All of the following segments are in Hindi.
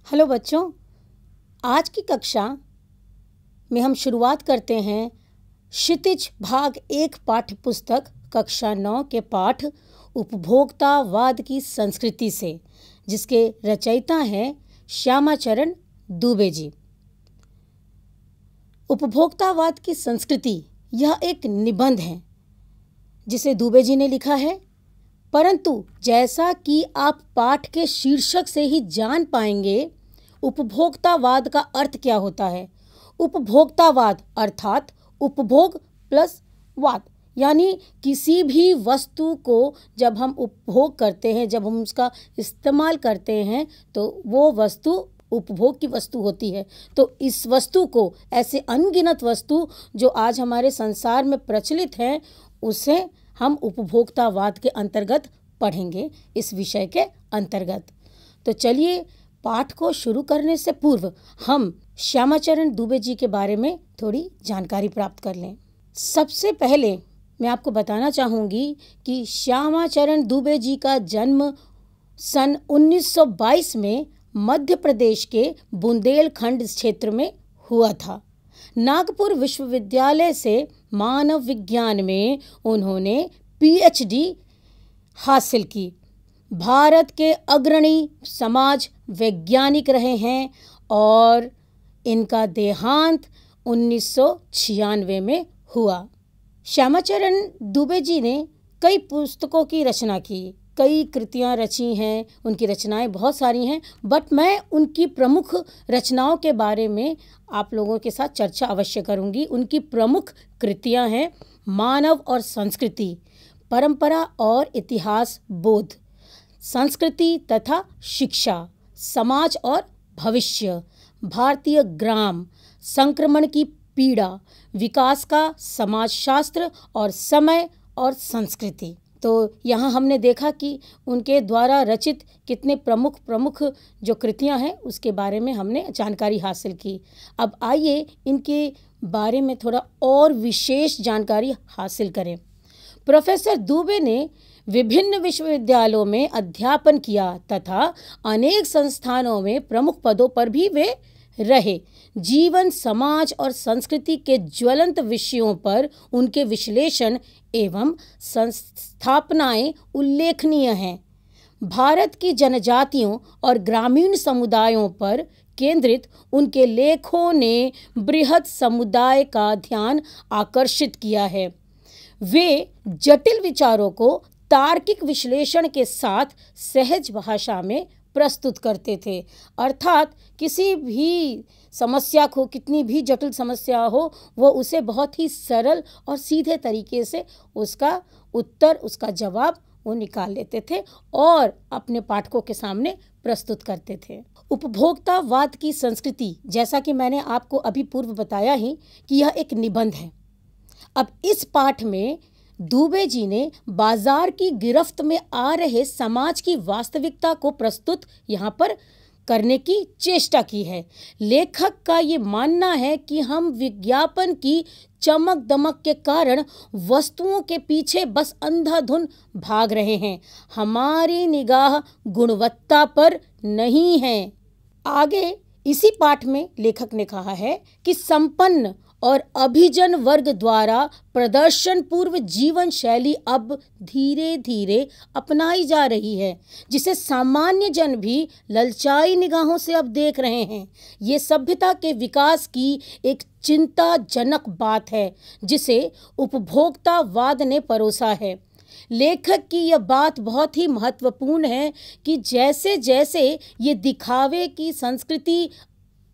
हेलो बच्चों, आज की कक्षा में हम शुरुआत करते हैं क्षितिज भाग 1 पाठ्य पुस्तक कक्षा 9 के पाठ उपभोक्तावाद की संस्कृति से, जिसके रचयिता हैं श्यामाचरण दुबे जी। उपभोक्तावाद की संस्कृति यह एक निबंध है जिसे दुबे जी ने लिखा है, परंतु जैसा कि आप पाठ के शीर्षक से ही जान पाएंगे, उपभोक्तावाद का अर्थ क्या होता है। उपभोक्तावाद अर्थात उपभोग प्लस वाद, यानी किसी भी वस्तु को जब हम उपभोग करते हैं, जब हम उसका इस्तेमाल करते हैं, तो वो वस्तु उपभोग की वस्तु होती है। तो इस वस्तु को, ऐसे अनगिनत वस्तु जो आज हमारे संसार में प्रचलित हैं, उसे हम उपभोक्तावाद के अंतर्गत पढ़ेंगे, इस विषय के अंतर्गत। तो चलिए पाठ को शुरू करने से पूर्व हम श्यामाचरण दुबे जी के बारे में थोड़ी जानकारी प्राप्त कर लें। सबसे पहले मैं आपको बताना चाहूँगी कि श्यामाचरण दुबे जी का जन्म सन 1922 में मध्य प्रदेश के बुंदेलखंड क्षेत्र में हुआ था। नागपुर विश्वविद्यालय से मानव विज्ञान में उन्होंने पीएचडी हासिल की। भारत के अग्रणी समाज वैज्ञानिक रहे हैं और इनका देहांत 1996 में हुआ। श्यामाचरण दुबे जी ने कई पुस्तकों की रचना की, कई कृतियां रची हैं, उनकी रचनाएं बहुत सारी हैं, बट मैं उनकी प्रमुख रचनाओं के बारे में आप लोगों के साथ चर्चा अवश्य करूंगी। उनकी प्रमुख कृतियां हैं मानव और संस्कृति, परंपरा और इतिहास बोध, संस्कृति तथा शिक्षा, समाज और भविष्य, भारतीय ग्राम, संक्रमण की पीड़ा, विकास का समाजशास्त्र और समय और संस्कृति। तो यहाँ हमने देखा कि उनके द्वारा रचित कितने प्रमुख जो कृतियाँ हैं उसके बारे में हमने जानकारी हासिल की। अब आइए इनके बारे में थोड़ा और विशेष जानकारी हासिल करें। प्रोफेसर दुबे ने विभिन्न विश्वविद्यालयों में अध्यापन किया तथा अनेक संस्थानों में प्रमुख पदों पर भी वे रहे। जीवन, समाज और संस्कृति के ज्वलंत विषयों पर उनके विश्लेषण एवं संस्थापनाएं उल्लेखनीय हैं। भारत की जनजातियों और ग्रामीण समुदायों पर केंद्रित उनके लेखों ने बृहद समुदाय का ध्यान आकर्षित किया है। वे जटिल विचारों को तार्किक विश्लेषण के साथ सहज भाषा में प्रस्तुत करते थे, अर्थात किसी भी समस्या को, कितनी भी जटिल समस्या हो, वो उसे बहुत ही सरल और सीधे तरीके से उसका उत्तर, उसका जवाब वो निकाल लेते थे और अपने पाठकों के सामने प्रस्तुत करते थे। उपभोक्तावाद की संस्कृति, जैसा कि मैंने आपको अभी पूर्व बताया ही कि यह एक निबंध है। अब इस पाठ में दुबे जी ने बाजार की गिरफ्त में आ रहे समाज की वास्तविकता को प्रस्तुत यहाँ पर करने की चेष्टा की है। लेखक का ये मानना है कि हम विज्ञापन की चमक दमक के कारण वस्तुओं के पीछे बस अंधाधुन भाग रहे हैं, हमारी निगाह गुणवत्ता पर नहीं है। आगे इसी पाठ में लेखक ने कहा है कि संपन्न और अभिजन वर्ग द्वारा प्रदर्शन पूर्व जीवन शैली अब धीरे धीरे अपनाई जा रही है, जिसे सामान्य जन भी ललचाई निगाहों से अब देख रहे हैं। ये सभ्यता के विकास की एक चिंताजनक बात है जिसे उपभोक्तावाद ने परोसा है। लेखक की यह बात बहुत ही महत्वपूर्ण है कि जैसे जैसे ये दिखावे की संस्कृति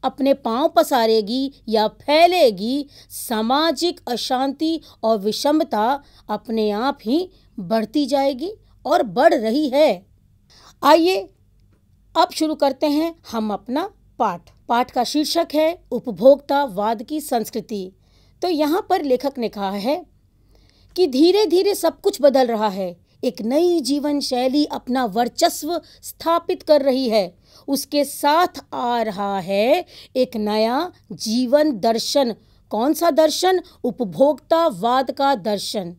अपने पांव पसारेगी या फैलेगी, सामाजिक अशांति और विषमता अपने आप ही बढ़ती जाएगी और बढ़ रही है। आइए अब शुरू करते हैं हम अपना पाठ। पाठ का शीर्षक है उपभोक्तावाद की संस्कृति। तो यहाँ पर लेखक ने कहा है कि धीरे धीरे सब कुछ बदल रहा है। एक नई जीवन शैली अपना वर्चस्व स्थापित कर रही है। उसके साथ आ रहा है एक नया जीवन दर्शन। कौन सा दर्शन? उपभोक्तावाद का दर्शन।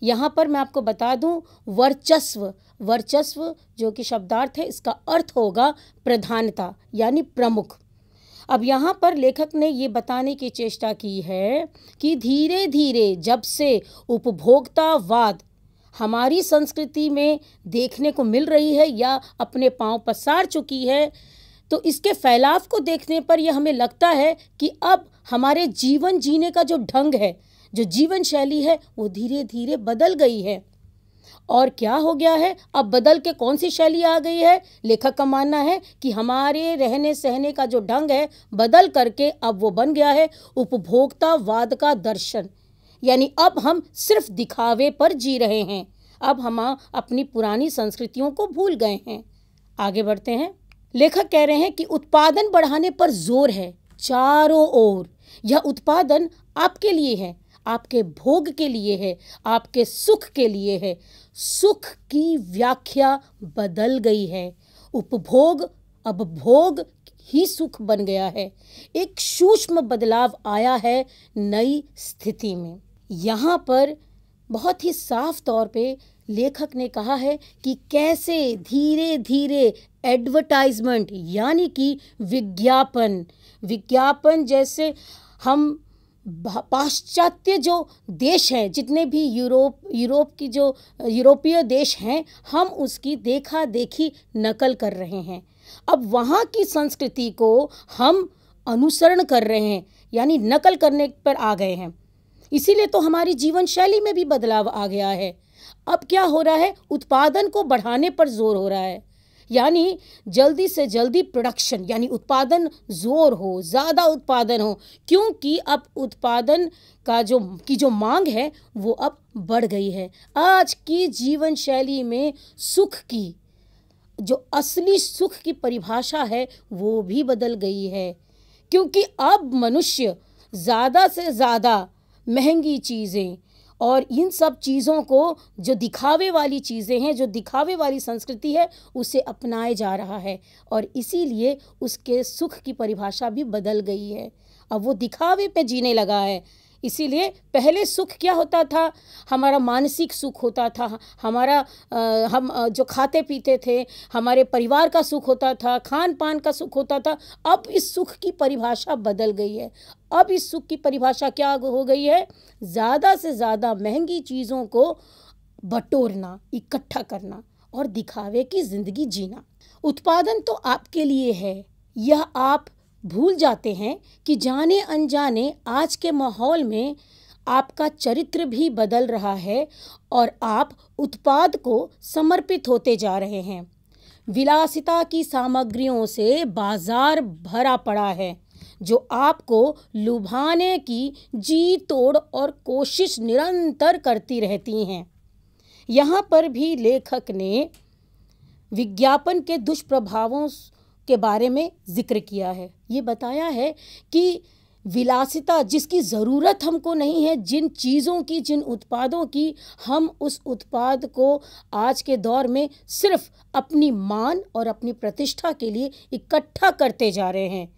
यहाँ पर मैं आपको बता दूं, वर्चस्व वर्चस्व जो कि शब्दार्थ है, इसका अर्थ होगा प्रधानता यानी प्रमुख। अब यहाँ पर लेखक ने ये बताने की चेष्टा की है कि धीरे धीरे जब से उपभोक्तावाद हमारी संस्कृति में देखने को मिल रही है या अपने पांव पसार चुकी है, तो इसके फैलाव को देखने पर यह हमें लगता है कि अब हमारे जीवन जीने का जो ढंग है, जो जीवन शैली है, वो धीरे धीरे बदल गई है। और क्या हो गया है, अब बदल के कौन सी शैली आ गई है? लेखक का मानना है कि हमारे रहने सहने का जो ढंग है बदल करके अब वो बन गया है उपभोक्तावाद का दर्शन। यानी अब हम सिर्फ दिखावे पर जी रहे हैं, अब हम अपनी पुरानी संस्कृतियों को भूल गए हैं। आगे बढ़ते हैं। लेखक कह रहे हैं कि उत्पादन बढ़ाने पर जोर है चारों ओर। यह उत्पादन आपके लिए है, आपके भोग के लिए है, आपके सुख के लिए है। सुख की व्याख्या बदल गई है। उपभोग अब भोग ही सुख बन गया है। एक सूक्ष्म बदलाव आया है नई स्थिति में। यहाँ पर बहुत ही साफ तौर पे लेखक ने कहा है कि कैसे धीरे धीरे एडवर्टाइजमेंट यानी कि विज्ञापन जैसे हम पाश्चात्य जो देश हैं, जितने भी यूरोप की जो यूरोपीय देश हैं, हम उसकी देखा देखी नकल कर रहे हैं। अब वहाँ की संस्कृति को हम अनुसरण कर रहे हैं, यानी नकल करने पर आ गए हैं। इसीलिए तो हमारी जीवन शैली में भी बदलाव आ गया है। अब क्या हो रहा है, उत्पादन को बढ़ाने पर जोर हो रहा है, यानी जल्दी से जल्दी प्रोडक्शन यानी उत्पादन जोर हो, ज़्यादा उत्पादन हो, क्योंकि अब उत्पादन का जो मांग है वो अब बढ़ गई है। आज की जीवन शैली में सुख की जो असली सुख की परिभाषा है वो भी बदल गई है, क्योंकि अब मनुष्य ज़्यादा से ज़्यादा महंगी चीज़ें और इन सब चीज़ों को जो दिखावे वाली चीज़ें हैं, जो दिखावे वाली संस्कृति है, उसे अपनाए जा रहा है और इसीलिए उसके सुख की परिभाषा भी बदल गई है। अब वो दिखावे पे जीने लगा है। इसीलिए पहले सुख क्या होता था, हमारा मानसिक सुख होता था, हम जो खाते पीते थे, हमारे परिवार का सुख होता था, खान पान का सुख होता था। अब इस सुख की परिभाषा बदल गई है। अब इस सुख की परिभाषा क्या हो गई है, ज़्यादा से ज़्यादा महंगी चीज़ों को बटोरना, इकट्ठा करना और दिखावे की ज़िंदगी जीना। उत्पादन तो आपके लिए है, यह आप भूल जाते हैं कि जाने अनजाने आज के माहौल में आपका चरित्र भी बदल रहा है और आप उत्पाद को समर्पित होते जा रहे हैं। विलासिता की सामग्रियों से बाजार भरा पड़ा है जो आपको लुभाने की जी तोड़ और कोशिश निरंतर करती रहती हैं। यहाँ पर भी लेखक ने विज्ञापन के दुष्प्रभावों के बारे में जिक्र किया है। ये बताया है कि विलासिता जिसकी ज़रूरत हमको नहीं है, जिन चीज़ों की, जिन उत्पादों की, हम उस उत्पाद को आज के दौर में सिर्फ अपनी मान और अपनी प्रतिष्ठा के लिए इकट्ठा करते जा रहे हैं।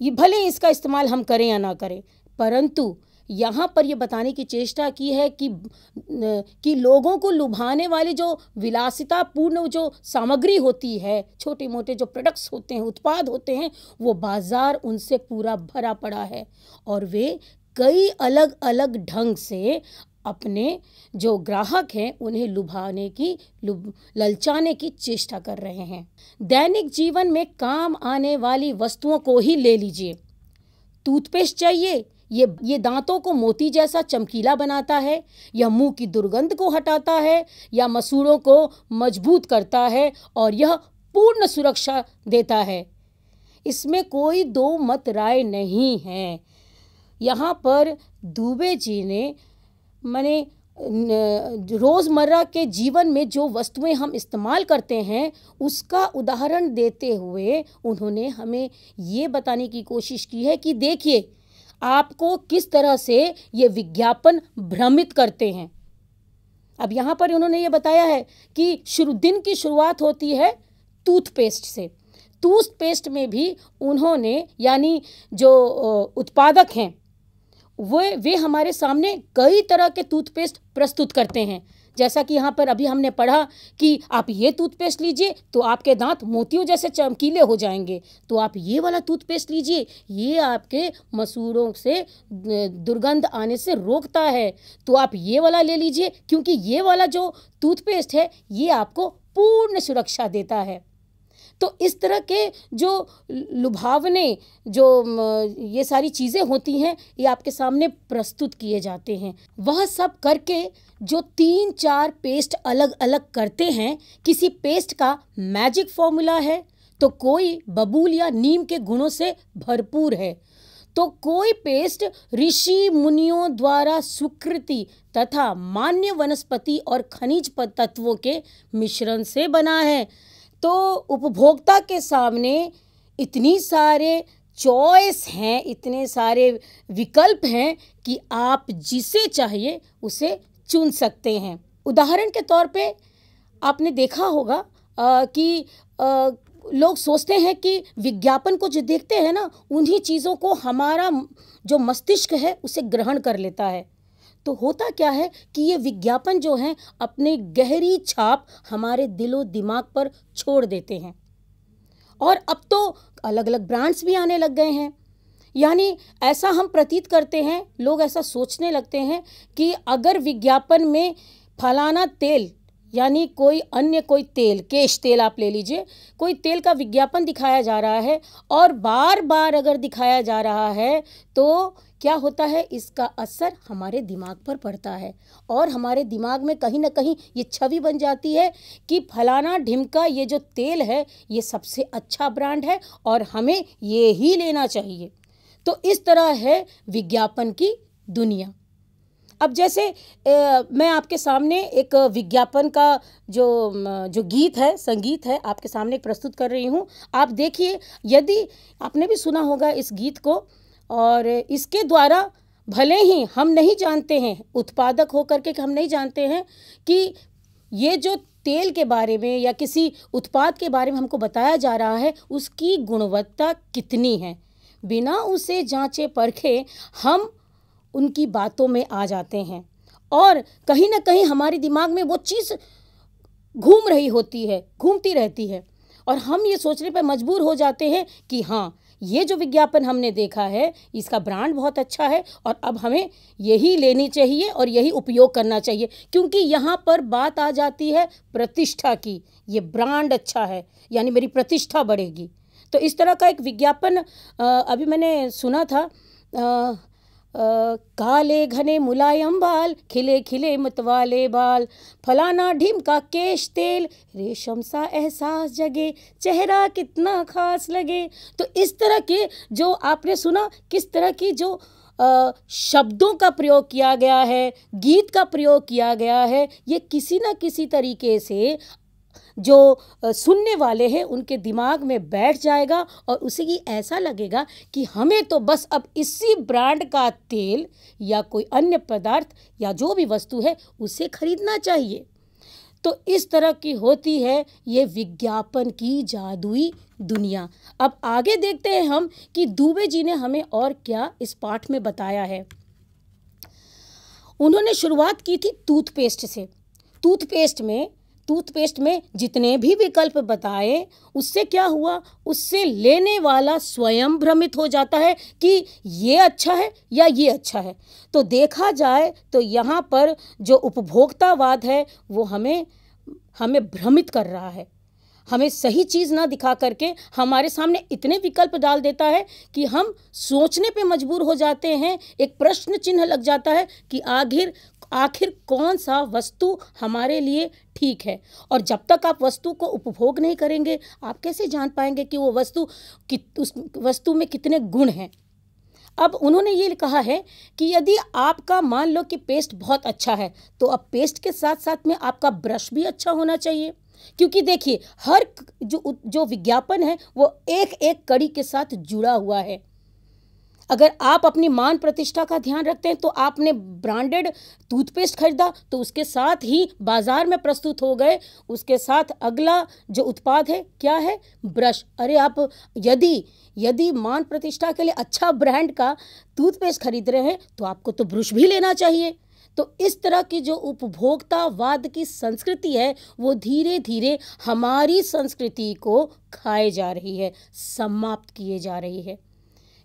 ये भले इसका इस्तेमाल हम करें या ना करें, परंतु यहाँ पर ये बताने की चेष्टा की है कि लोगों को लुभाने वाली जो विलासितापूर्ण जो सामग्री होती है, छोटे मोटे जो प्रोडक्ट्स होते हैं, उत्पाद होते हैं, वो बाज़ार उनसे पूरा भरा पड़ा है और वे कई अलग अलग ढंग से अपने जो ग्राहक हैं उन्हें ललचाने की चेष्टा कर रहे हैं। दैनिक जीवन में काम आने वाली वस्तुओं को ही ले लीजिए। टूथपेस्ट चाहिए, ये दांतों को मोती जैसा चमकीला बनाता है, या मुंह की दुर्गंध को हटाता है, या मसूड़ों को मजबूत करता है और यह पूर्ण सुरक्षा देता है। इसमें कोई दो मत राय नहीं है। यहाँ पर दुबे जी ने रोज़मर्रा के जीवन में जो वस्तुएं हम इस्तेमाल करते हैं उसका उदाहरण देते हुए उन्होंने हमें ये बताने की कोशिश की है कि देखिए आपको किस तरह से ये विज्ञापन भ्रमित करते हैं। अब यहाँ पर उन्होंने ये बताया है कि दिन की शुरुआत होती है टूथपेस्ट से। टूथपेस्ट में भी उन्होंने यानी जो उत्पादक हैं वे हमारे सामने कई तरह के टूथपेस्ट प्रस्तुत करते हैं, जैसा कि यहाँ पर अभी हमने पढ़ा कि आप ये टूथपेस्ट लीजिए तो आपके दांत मोतियों जैसे चमकीले हो जाएंगे, तो आप ये वाला टूथपेस्ट लीजिए, ये आपके मसूड़ों से दुर्गंध आने से रोकता है, तो आप ये वाला ले लीजिए क्योंकि ये वाला जो टूथपेस्ट है ये आपको पूर्ण सुरक्षा देता है। तो इस तरह के जो लुभावने जो ये सारी चीज़ें होती हैं ये आपके सामने प्रस्तुत किए जाते हैं। वह सब करके जो 3-4 पेस्ट अलग अलग करते हैं, किसी पेस्ट का मैजिक फॉर्मूला है तो कोई बबूल या नीम के गुणों से भरपूर है, तो कोई पेस्ट ऋषि मुनियों द्वारा स्वीकृति तथा मान्य वनस्पति और खनिज तत्वों के मिश्रण से बना है। तो उपभोक्ता के सामने इतनी सारे चॉइस हैं, इतने सारे विकल्प हैं कि आप जिसे चाहिए उसे चुन सकते हैं। उदाहरण के तौर पे आपने देखा होगा कि लोग सोचते हैं कि विज्ञापन को जो देखते हैं ना, उन्हीं चीज़ों को हमारा जो मस्तिष्क है उसे ग्रहण कर लेता है। तो होता क्या है कि ये विज्ञापन जो हैं अपनी गहरी छाप हमारे दिलो दिमाग पर छोड़ देते हैं। और अब तो अलग अलग ब्रांड्स भी आने लग गए हैं, यानी ऐसा हम प्रतीत करते हैं, लोग ऐसा सोचने लगते हैं कि अगर विज्ञापन में फलाना तेल यानी कोई अन्य कोई तेल, केश तेल आप ले लीजिए, कोई तेल का विज्ञापन दिखाया जा रहा है और बार बार अगर दिखाया जा रहा है तो क्या होता है, इसका असर हमारे दिमाग पर पड़ता है और हमारे दिमाग में कहीं ना कहीं ये छवि बन जाती है कि फलाना ढिमका ये जो तेल है ये सबसे अच्छा ब्रांड है और हमें ये ही लेना चाहिए। तो इस तरह है विज्ञापन की दुनिया। अब जैसे मैं आपके सामने एक विज्ञापन का जो गीत है, संगीत है, आपके सामने प्रस्तुत कर रही हूँ। आप देखिए, यदि आपने भी सुना होगा इस गीत को, और इसके द्वारा भले ही हम नहीं जानते हैं, उत्पादक होकर के हम नहीं जानते हैं कि ये जो तेल के बारे में या किसी उत्पाद के बारे में हमको बताया जा रहा है उसकी गुणवत्ता कितनी है, बिना उसे जांचे परखे हम उनकी बातों में आ जाते हैं और कहीं ना कहीं हमारे दिमाग में वो चीज़ घूमती रहती है और हम ये सोचने पर मजबूर हो जाते हैं कि हाँ, ये जो विज्ञापन हमने देखा है इसका ब्रांड बहुत अच्छा है और अब हमें यही लेनी चाहिए और यही उपयोग करना चाहिए, क्योंकि यहाँ पर बात आ जाती है प्रतिष्ठा की। ये ब्रांड अच्छा है यानी मेरी प्रतिष्ठा बढ़ेगी। तो इस तरह का एक विज्ञापन अभी मैंने सुना था, काले घने मुलायम बाल, खिले खिले मतवाले बाल, फलाना ढीम का केश तेल, रेशम सा एहसास जगे, चेहरा कितना खास लगे। तो इस तरह के जो आपने सुना, किस तरह की जो शब्दों का प्रयोग किया गया है, गीत का प्रयोग किया गया है, ये किसी न किसी तरीके से जो सुनने वाले हैं उनके दिमाग में बैठ जाएगा और उसे ये ऐसा लगेगा कि हमें तो बस अब इसी ब्रांड का तेल या कोई अन्य पदार्थ या जो भी वस्तु है उसे खरीदना चाहिए। तो इस तरह की होती है ये विज्ञापन की जादुई दुनिया। अब आगे देखते हैं हम कि दुबे जी ने हमें और क्या इस पाठ में बताया है। उन्होंने शुरुआत की थी टूथपेस्ट से। टूथपेस्ट में जितने भी विकल्प बताए, उससे क्या हुआ, उससे लेने वाला स्वयं भ्रमित हो जाता है कि ये अच्छा है या ये अच्छा है। तो देखा जाए तो यहाँ पर जो उपभोक्तावाद है वो हमें भ्रमित कर रहा है, हमें सही चीज़ ना दिखा करके हमारे सामने इतने विकल्प डाल देता है कि हम सोचने पे मजबूर हो जाते हैं। एक प्रश्न चिन्ह लग जाता है कि आखिर कौन सा वस्तु हमारे लिए ठीक है। और जब तक आप वस्तु को उपभोग नहीं करेंगे आप कैसे जान पाएंगे कि वो उस वस्तु में कितने गुण हैं। अब उन्होंने ये कहा है कि यदि आपका मान लो कि पेस्ट बहुत अच्छा है तो अब पेस्ट के साथ साथ में आपका ब्रश भी अच्छा होना चाहिए, क्योंकि देखिए हर जो विज्ञापन है वो एक एक कड़ी के साथ जुड़ा हुआ है। अगर आप अपनी मान प्रतिष्ठा का ध्यान रखते हैं तो आपने ब्रांडेड टूथपेस्ट खरीदा तो उसके साथ ही बाजार में प्रस्तुत हो गए उसके साथ अगला जो उत्पाद है क्या है, ब्रश। अरे आप यदि मान प्रतिष्ठा के लिए अच्छा ब्रांड का टूथपेस्ट खरीद रहे हैं तो आपको तो ब्रश भी लेना चाहिए। तो इस तरह की जो उपभोक्तावाद की संस्कृति है वो धीरे धीरे हमारी संस्कृति को खाए जा रही है, समाप्त किए जा रही है।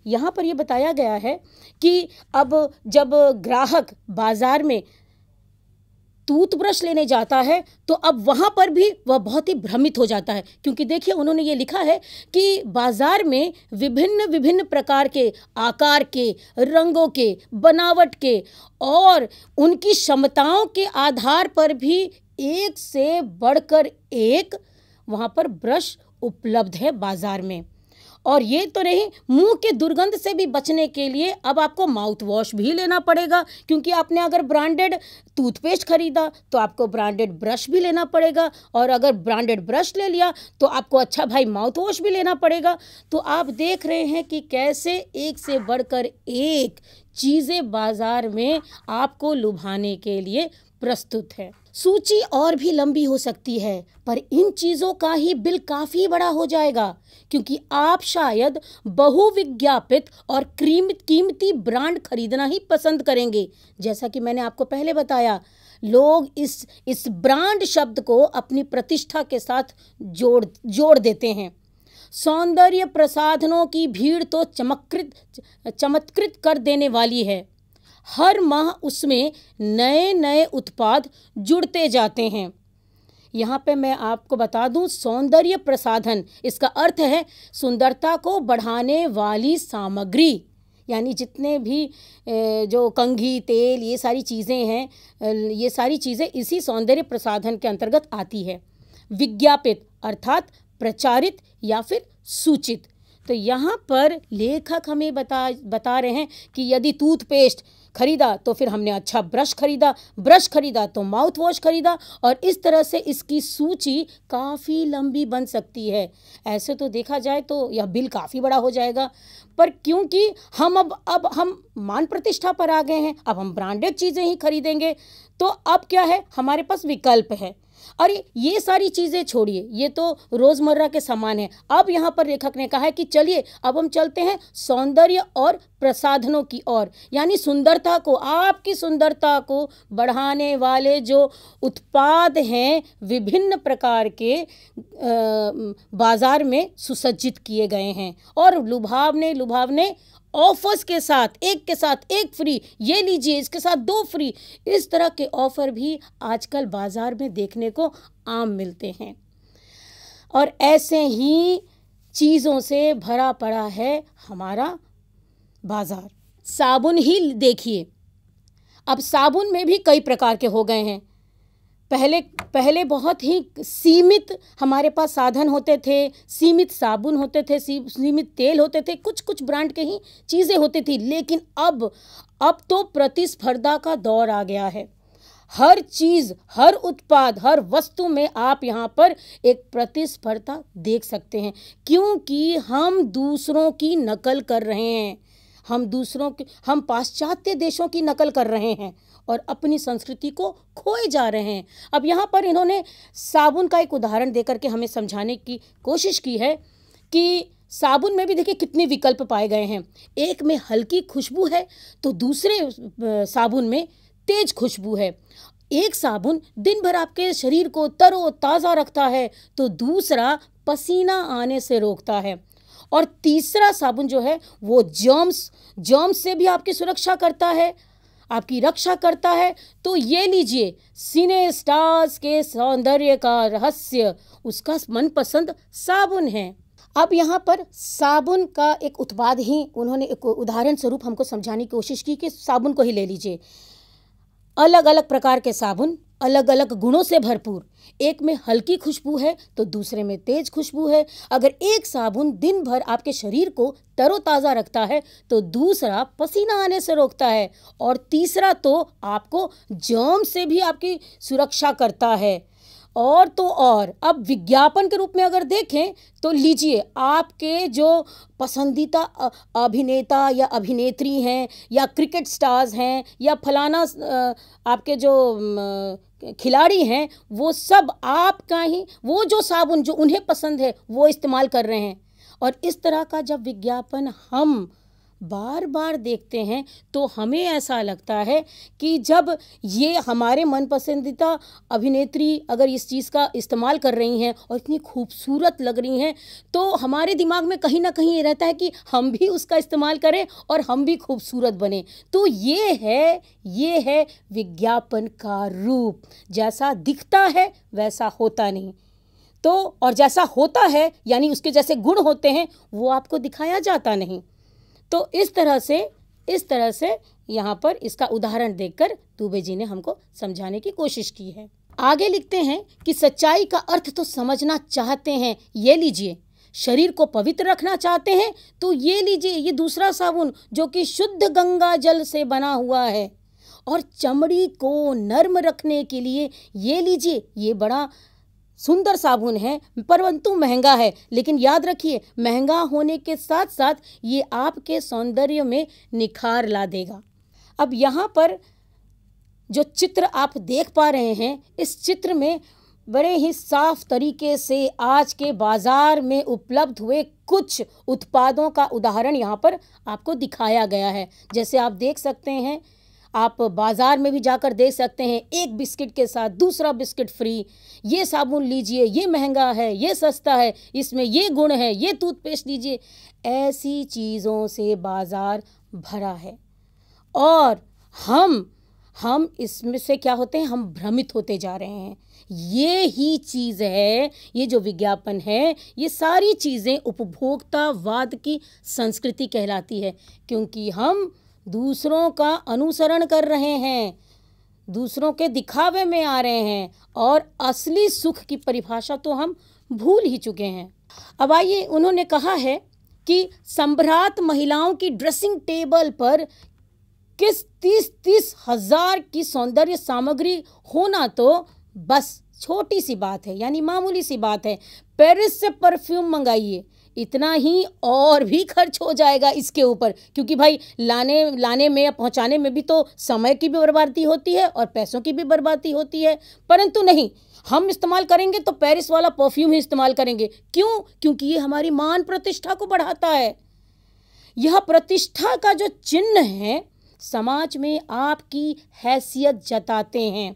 यहाँ पर ये बताया गया है कि अब जब ग्राहक बाजार में टूथब्रश लेने जाता है तो अब वहाँ पर भी वह बहुत ही भ्रमित हो जाता है, क्योंकि देखिए उन्होंने ये लिखा है कि बाजार में विभिन्न विभिन्न प्रकार के आकार के, रंगों के, बनावट के और उनकी क्षमताओं के आधार पर भी एक से बढ़कर एक वहाँ पर ब्रश उपलब्ध है बाजार में। और ये तो नहीं, मुंह के दुर्गंध से भी बचने के लिए अब आपको माउथ वॉश भी लेना पड़ेगा, क्योंकि आपने अगर ब्रांडेड टूथपेस्ट खरीदा तो आपको ब्रांडेड ब्रश भी लेना पड़ेगा, और अगर ब्रांडेड ब्रश ले लिया तो आपको अच्छा भाई माउथ वॉश भी लेना पड़ेगा। तो आप देख रहे हैं कि कैसे एक से बढ़कर एक चीज़ें बाजार में आपको लुभाने के लिए प्रस्तुत है। सूची और भी लंबी हो सकती है, पर इन चीज़ों का ही बिल काफ़ी बड़ा हो जाएगा, क्योंकि आप शायद बहुविज्ञापित और कीमती ब्रांड खरीदना ही पसंद करेंगे। जैसा कि मैंने आपको पहले बताया, लोग इस ब्रांड शब्द को अपनी प्रतिष्ठा के साथ जोड़ देते हैं। सौंदर्य प्रसाधनों की भीड़ तो चमत्कृत कर देने वाली है। हर माह उसमें नए नए उत्पाद जुड़ते जाते हैं। यहाँ पे मैं आपको बता दूं, सौंदर्य प्रसाधन इसका अर्थ है सुंदरता को बढ़ाने वाली सामग्री, यानी जितने भी जो कंघी, तेल, ये सारी चीज़ें हैं, ये सारी चीज़ें इसी सौंदर्य प्रसाधन के अंतर्गत आती है। विज्ञापित अर्थात प्रचारित या फिर सूचित। तो यहाँ पर लेखक हमें बता रहे हैं कि यदि टूथपेस्ट खरीदा तो फिर हमने अच्छा ब्रश खरीदा तो माउथ वॉश खरीदा, और इस तरह से इसकी सूची काफ़ी लंबी बन सकती है। ऐसे तो देखा जाए तो यह बिल काफ़ी बड़ा हो जाएगा, पर क्योंकि हम अब हम मान प्रतिष्ठा पर आ गए हैं, अब हम ब्रांडेड चीज़ें ही खरीदेंगे, तो अब क्या है, हमारे पास विकल्प है। और ये सारी चीज़ें छोड़िए, ये तो रोज़मर्रा के सामान है। अब यहाँ पर लेखक ने कहा है कि चलिए अब हम चलते हैं सौंदर्य और प्रसाधनों की ओर, यानी सुंदरता को, आपकी सुंदरता को बढ़ाने वाले जो उत्पाद हैं विभिन्न प्रकार के बाजार में सुसज्जित किए गए हैं, और लुभावने ऑफर्स के साथ, एक के साथ एक फ्री, ये लीजिए इसके साथ 2 फ्री, इस तरह के ऑफर भी आजकल बाजार में देखने को आम मिलते हैं। और ऐसे ही चीज़ों से भरा पड़ा है हमारा बाजार। साबुन ही देखिए, अब साबुन में भी कई प्रकार के हो गए हैं। पहले बहुत ही सीमित हमारे पास साधन होते थे, सीमित साबुन होते थे, सीमित तेल होते थे, कुछ ब्रांड के ही चीज़ें होती थी। लेकिन अब तो प्रतिस्पर्धा का दौर आ गया है। हर चीज़, हर उत्पाद, हर वस्तु में आप यहाँ पर एक प्रतिस्पर्धा देख सकते हैं, क्योंकि हम दूसरों की नकल कर रहे हैं। हम पाश्चात्य देशों की नकल कर रहे हैं और अपनी संस्कृति को खोए जा रहे हैं। अब यहाँ पर इन्होंने साबुन का एक उदाहरण देकर के हमें समझाने की कोशिश की है कि साबुन में भी देखिए कितने विकल्प पाए गए हैं। एक में हल्की खुशबू है तो दूसरे साबुन में तेज खुशबू है। एक साबुन दिन भर आपके शरीर को तरोताज़ा रखता है तो दूसरा पसीना आने से रोकता है, और तीसरा साबुन जो है वो जर्म्स से भी आपकी सुरक्षा करता है, आपकी रक्षा करता है। तो ये लीजिए, सिनेस्टार्स के सौंदर्य का रहस्य उसका मनपसंद साबुन है। अब यहाँ पर साबुन का एक उत्पाद ही उन्होंने एक उदाहरण स्वरूप हमको समझाने की कोशिश की कि साबुन को ही ले लीजिए। अलग अलग प्रकार के साबुन, अलग अलग गुणों से भरपूर। एक में हल्की खुशबू है तो दूसरे में तेज खुशबू है। अगर एक साबुन दिन भर आपके शरीर को तरोताज़ा रखता है तो दूसरा पसीना आने से रोकता है, और तीसरा तो आपको जर्म से भी आपकी सुरक्षा करता है। और तो और अब विज्ञापन के रूप में अगर देखें तो लीजिए, आपके जो पसंदीदा अभिनेता या अभिनेत्री हैं या क्रिकेट स्टार्स हैं या फलाना आपके जो खिलाड़ी हैं, वो सब आपका ही वो जो साबुन जो उन्हें पसंद है वो इस्तेमाल कर रहे हैं। और इस तरह का जब विज्ञापन हम बार बार देखते हैं तो हमें ऐसा लगता है कि जब ये हमारे मन पसंदीदा अभिनेत्री अगर इस चीज़ का इस्तेमाल कर रही हैं और इतनी खूबसूरत लग रही हैं, तो हमारे दिमाग में कहीं ना कहीं ये रहता है कि हम भी उसका इस्तेमाल करें और हम भी खूबसूरत बने। तो ये है विज्ञापन का रूप। जैसा दिखता है वैसा होता नहीं, तो और जैसा होता है यानी उसके जैसे गुण होते हैं वो आपको दिखाया जाता नहीं। तो इस तरह से यहाँ पर इसका उदाहरण देकर दुबे जी ने हमको समझाने की कोशिश की है। आगे लिखते हैं कि सच्चाई का अर्थ तो समझना चाहते हैं, ये लीजिए। शरीर को पवित्र रखना चाहते हैं तो ये लीजिए, ये दूसरा साबुन जो कि शुद्ध गंगा जल से बना हुआ है। और चमड़ी को नर्म रखने के लिए ये लीजिए, ये बड़ा सुंदर साबुन है परंतु महंगा है, लेकिन याद रखिए महंगा होने के साथ साथ ये आपके सौंदर्य में निखार ला देगा। अब यहाँ पर जो चित्र आप देख पा रहे हैं, इस चित्र में बड़े ही साफ तरीके से आज के बाजार में उपलब्ध हुए कुछ उत्पादों का उदाहरण यहाँ पर आपको दिखाया गया है। जैसे आप देख सकते हैं, आप बाज़ार में भी जाकर देख सकते हैं, एक बिस्किट के साथ दूसरा बिस्किट फ्री, ये साबुन लीजिए, ये महंगा है, ये सस्ता है, इसमें ये गुण है, ये टूथपेस्ट लीजिए। ऐसी चीज़ों से बाज़ार भरा है और हम इसमें से क्या होते हैं, हम भ्रमित होते जा रहे हैं। ये ही चीज़ है, ये जो विज्ञापन है, ये सारी चीज़ें उपभोक्तावाद की संस्कृति कहलाती है, क्योंकि हम दूसरों का अनुसरण कर रहे हैं, दूसरों के दिखावे में आ रहे हैं और असली सुख की परिभाषा तो हम भूल ही चुके हैं। अब आइए, उन्होंने कहा है कि सम्भ्रात महिलाओं की ड्रेसिंग टेबल पर किस 30 हजार की सौंदर्य सामग्री होना तो बस छोटी सी बात है, यानी मामूली सी बात है। पेरिस से परफ्यूम मंगाइए, इतना ही और भी खर्च हो जाएगा इसके ऊपर, क्योंकि भाई लाने में या पहुंचाने में भी तो समय की भी बर्बादी होती है और पैसों की भी बर्बादी होती है। परंतु नहीं, हम इस्तेमाल करेंगे तो पेरिस वाला परफ्यूम ही इस्तेमाल करेंगे। क्यों? क्योंकि ये हमारी मान प्रतिष्ठा को बढ़ाता है। यह प्रतिष्ठा का जो चिन्ह है, समाज में आपकी हैसियत जताते हैं।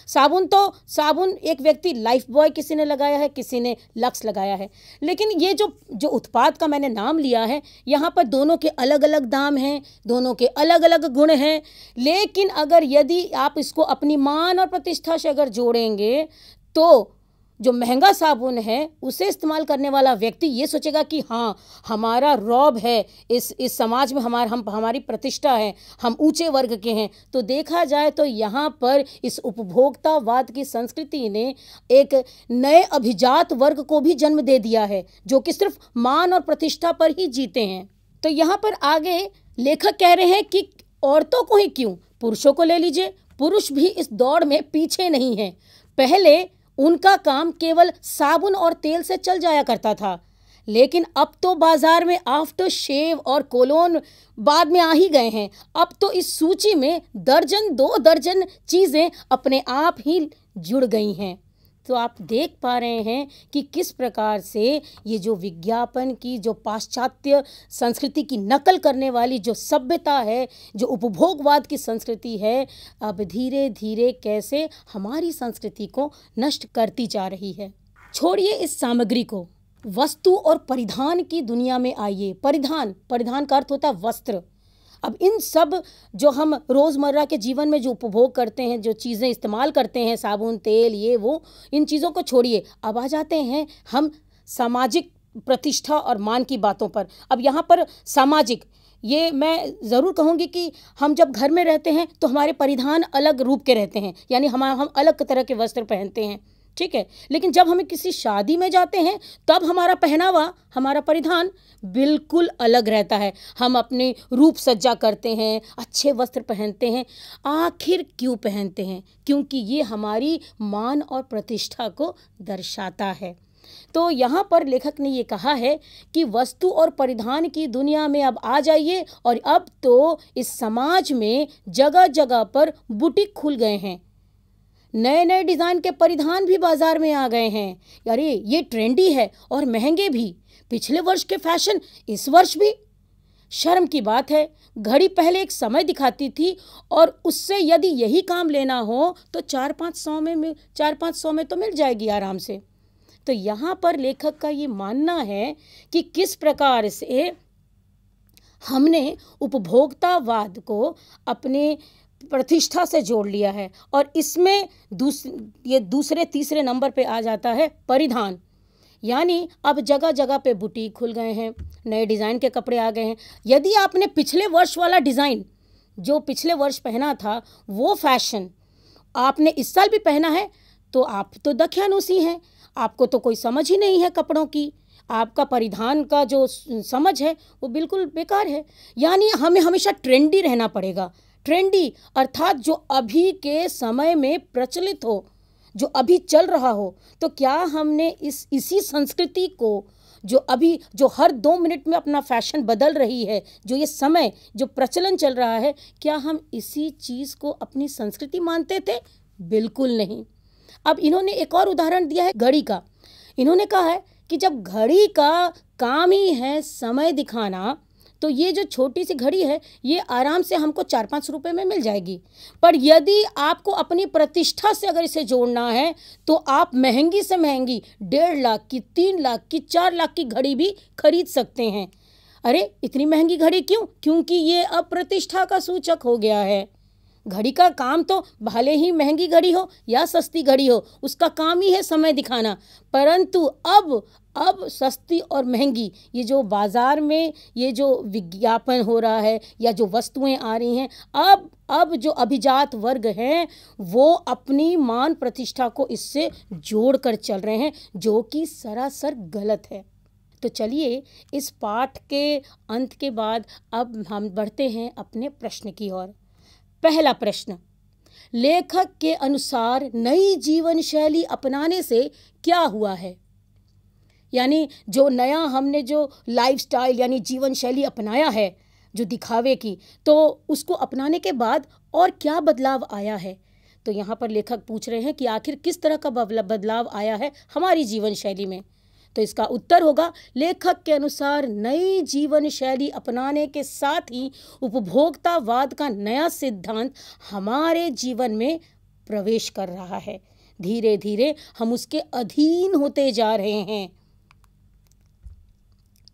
साबुन एक व्यक्ति लाइफ बॉय किसी ने लगाया है, किसी ने लक्स लगाया है, लेकिन ये जो उत्पाद का मैंने नाम लिया है, यहाँ पर दोनों के अलग अलग दाम हैं, दोनों के अलग अलग गुण हैं। लेकिन अगर यदि आप इसको अपनी मान और प्रतिष्ठा से अगर जोड़ेंगे तो जो महंगा साबुन है उसे इस्तेमाल करने वाला व्यक्ति ये सोचेगा कि हाँ, हमारा रौब है, इस समाज में हमारी प्रतिष्ठा है, हम ऊंचे वर्ग के हैं। तो देखा जाए तो यहाँ पर इस उपभोक्तावाद की संस्कृति ने एक नए अभिजात वर्ग को भी जन्म दे दिया है, जो कि सिर्फ मान और प्रतिष्ठा पर ही जीते हैं। तो यहाँ पर आगे लेखक कह रहे हैं कि औरतों को ही क्यों, पुरुषों को ले लीजिए, पुरुष भी इस दौड़ में पीछे नहीं है। पहले उनका काम केवल साबुन और तेल से चल जाया करता था, लेकिन अब तो बाजार में आफ्टर शेव और कोलोन बाद में आ ही गए हैं। अब तो इस सूची में दर्जन 2 दर्जन चीज़ें अपने आप ही जुड़ गई हैं। तो आप देख पा रहे हैं कि किस प्रकार से ये जो विज्ञापन की जो पाश्चात्य संस्कृति की नकल करने वाली जो सभ्यता है, जो उपभोगवाद की संस्कृति है, अब धीरे धीरे कैसे हमारी संस्कृति को नष्ट करती जा रही है। छोड़िए इस सामग्री को, वस्तु और परिधान की दुनिया में आइए। परिधान का अर्थ होता है वस्त्र। अब इन सब जो हम रोज़मर्रा के जीवन में जो उपभोग करते हैं, जो चीज़ें इस्तेमाल करते हैं, साबुन, तेल, ये वो, इन चीज़ों को छोड़िए, अब आ जाते हैं हम सामाजिक प्रतिष्ठा और मान की बातों पर। अब यहाँ पर सामाजिक, ये मैं ज़रूर कहूँगी कि हम जब घर में रहते हैं तो हमारे परिधान अलग रूप के रहते हैं, यानी हम अलग तरह के वस्त्र पहनते हैं, ठीक है। लेकिन जब हमें किसी शादी में जाते हैं तब हमारा पहनावा, हमारा परिधान बिल्कुल अलग रहता है। हम अपने रूप सज्जा करते हैं, अच्छे वस्त्र पहनते हैं। आखिर क्यों पहनते हैं? क्योंकि ये हमारी मान और प्रतिष्ठा को दर्शाता है। तो यहाँ पर लेखक ने ये कहा है कि वस्तु और परिधान की दुनिया में अब आ जाइए, और अब तो इस समाज में जगह जगह पर बुटीक खुल गए हैं, नए नए डिज़ाइन के परिधान भी बाजार में आ गए हैं। अरे ये ट्रेंडी है और महंगे भी, पिछले वर्ष के फैशन इस वर्ष भी। शर्म की बात है, घड़ी पहले एक समय दिखाती थी और उससे यदि यही काम लेना हो तो 4-5 सौ में तो मिल जाएगी आराम से। तो यहाँ पर लेखक का ये मानना है कि किस प्रकार से हमने उपभोक्तावाद को अपने प्रतिष्ठा से जोड़ लिया है और इसमें ये दूसरे तीसरे नंबर पे आ जाता है परिधान। यानी अब जगह जगह पे बुटीक खुल गए हैं, नए डिज़ाइन के कपड़े आ गए हैं। यदि आपने पिछले वर्ष वाला डिज़ाइन जो पिछले वर्ष पहना था वो फैशन आपने इस साल भी पहना है तो आप तो दख्यानुसी हैं, आपको तो कोई समझ ही नहीं है कपड़ों की, आपका परिधान का जो समझ है वो बिल्कुल बेकार है। यानी हमें हमेशा ट्रेंडी रहना पड़ेगा। ट्रेंडी अर्थात जो अभी के समय में प्रचलित हो, जो अभी चल रहा हो। तो क्या हमने इसी संस्कृति को जो हर 2 मिनट में अपना फैशन बदल रही है, जो ये समय जो प्रचलन चल रहा है, क्या हम इसी चीज़ को अपनी संस्कृति मानते थे? बिल्कुल नहीं। अब इन्होंने एक और उदाहरण दिया है घड़ी का। इन्होंने कहा है कि जब घड़ी का काम ही है समय दिखाना, तो ये जो छोटी सी घड़ी है ये आराम से हमको 4-5 रुपए में मिल जाएगी। पर यदि आपको अपनी प्रतिष्ठा से अगर इसे जोड़ना है तो आप महंगी से महंगी 1.5 लाख की, 3 लाख की, 4 लाख की घड़ी भी खरीद सकते हैं। अरे इतनी महंगी घड़ी क्यों? क्योंकि ये अब प्रतिष्ठा का सूचक हो गया है। घड़ी का काम तो भले ही महंगी घड़ी हो या सस्ती घड़ी हो, उसका काम ही है समय दिखाना। परंतु अब सस्ती और महंगी ये जो बाज़ार में ये जो विज्ञापन हो रहा है या जो वस्तुएं आ रही हैं, अब जो अभिजात वर्ग हैं वो अपनी मान प्रतिष्ठा को इससे जोड़ कर चल रहे हैं, जो कि सरासर गलत है। तो चलिए इस पाठ के अंत के बाद अब हम बढ़ते हैं अपने प्रश्न की ओर। पहला प्रश्न, लेखक के अनुसार नई जीवन शैली अपनाने से क्या हुआ है? यानी जो नया हमने जो लाइफस्टाइल यानी जीवन शैली अपनाया है जो दिखावे की, तो उसको अपनाने के बाद और क्या बदलाव आया है? तो यहाँ पर लेखक पूछ रहे हैं कि आखिर किस तरह का बदलाव आया है हमारी जीवन शैली में। तो इसका उत्तर होगा, लेखक के अनुसार नई जीवन शैली अपनाने के साथ ही उपभोक्तावाद का नया सिद्धांत हमारे जीवन में प्रवेश कर रहा है। धीरे धीरे हम उसके अधीन होते जा रहे हैं।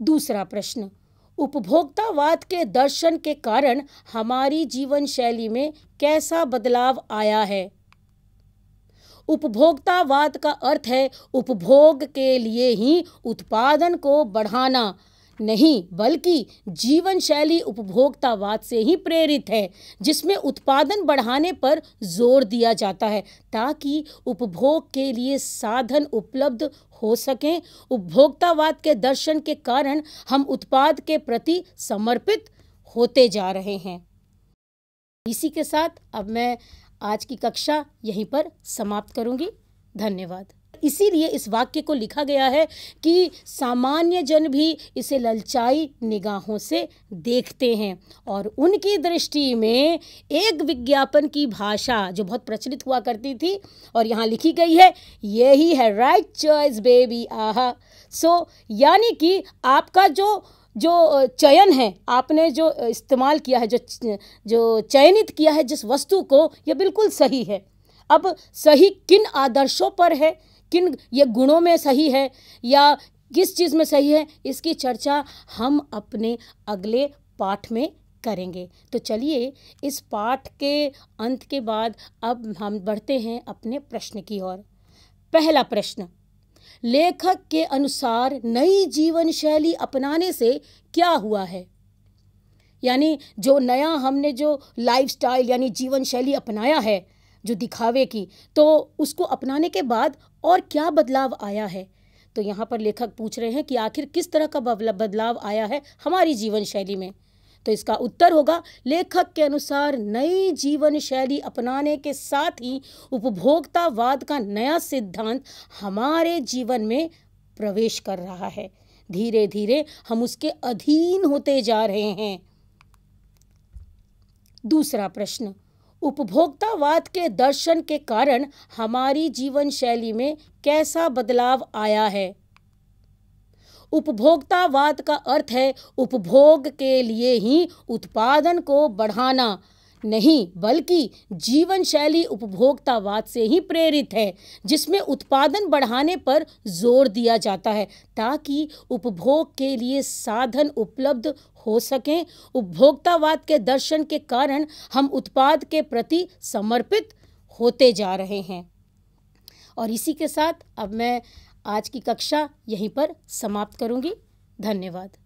दूसरा प्रश्न, उपभोक्तावाद के दर्शन के कारण हमारी जीवन शैली में कैसा बदलाव आया है? उपभोक्तावाद का अर्थ है उपभोग के लिए ही उत्पादन को बढ़ाना, नहीं बल्कि जीवन शैली उपभोक्तावाद से ही प्रेरित है, जिसमें उत्पादन बढ़ाने पर जोर दिया जाता है ताकि उपभोग के लिए साधन उपलब्ध हो सकें। उपभोक्तावाद के दर्शन के कारण हम उत्पाद के प्रति समर्पित होते जा रहे हैं। इसी के साथ अब मैं आज की कक्षा यहीं पर समाप्त करूंगी। धन्यवाद। इसीलिए इस वाक्य को लिखा गया है कि सामान्य जन भी इसे ललचाई निगाहों से देखते हैं और उनकी दृष्टि में एक विज्ञापन की भाषा जो बहुत प्रचलित हुआ करती थी और यहाँ लिखी गई है, यही है राइट चॉइस बेबी, आहा। यानी कि आपका जो चयन है, आपने जो इस्तेमाल किया है, जो चयनित किया है जिस वस्तु को, यह बिल्कुल सही है। अब सही किन आदर्शों पर है, किन ये गुणों में सही है या किस चीज़ में सही है, इसकी चर्चा हम अपने अगले पाठ में करेंगे। तो चलिए इस पाठ के अंत के बाद अब हम बढ़ते हैं अपने प्रश्न की ओर। पहला प्रश्न, लेखक के अनुसार नई जीवन शैली अपनाने से क्या हुआ है? यानी जो नया हमने जो लाइफस्टाइल यानी जीवन शैली अपनाया है जो दिखावे की, तो उसको अपनाने के बाद और क्या बदलाव आया है? तो यहाँ पर लेखक पूछ रहे हैं कि आखिर किस तरह का बदलाव आया है हमारी जीवन शैली में। तो इसका उत्तर होगा, लेखक के अनुसार नई जीवन शैली अपनाने के साथ ही उपभोक्तावाद का नया सिद्धांत हमारे जीवन में प्रवेश कर रहा है। धीरे धीरे हम उसके अधीन होते जा रहे हैं। दूसरा प्रश्न, उपभोक्तावाद के दर्शन के कारण हमारी जीवन शैली में कैसा बदलाव आया है? उपभोक्तावाद का अर्थ है उपभोग के लिए ही उत्पादन को बढ़ाना, नहीं बल्कि जीवन शैली उपभोक्तावाद से ही प्रेरित है, जिसमें उत्पादन बढ़ाने पर जोर दिया जाता है ताकि उपभोग के लिए साधन उपलब्ध हो सकें। उपभोक्तावाद के दर्शन के कारण हम उत्पाद के प्रति समर्पित होते जा रहे हैं। और इसी के साथ अब मैं आज की कक्षा यहीं पर समाप्त करूंगी। धन्यवाद।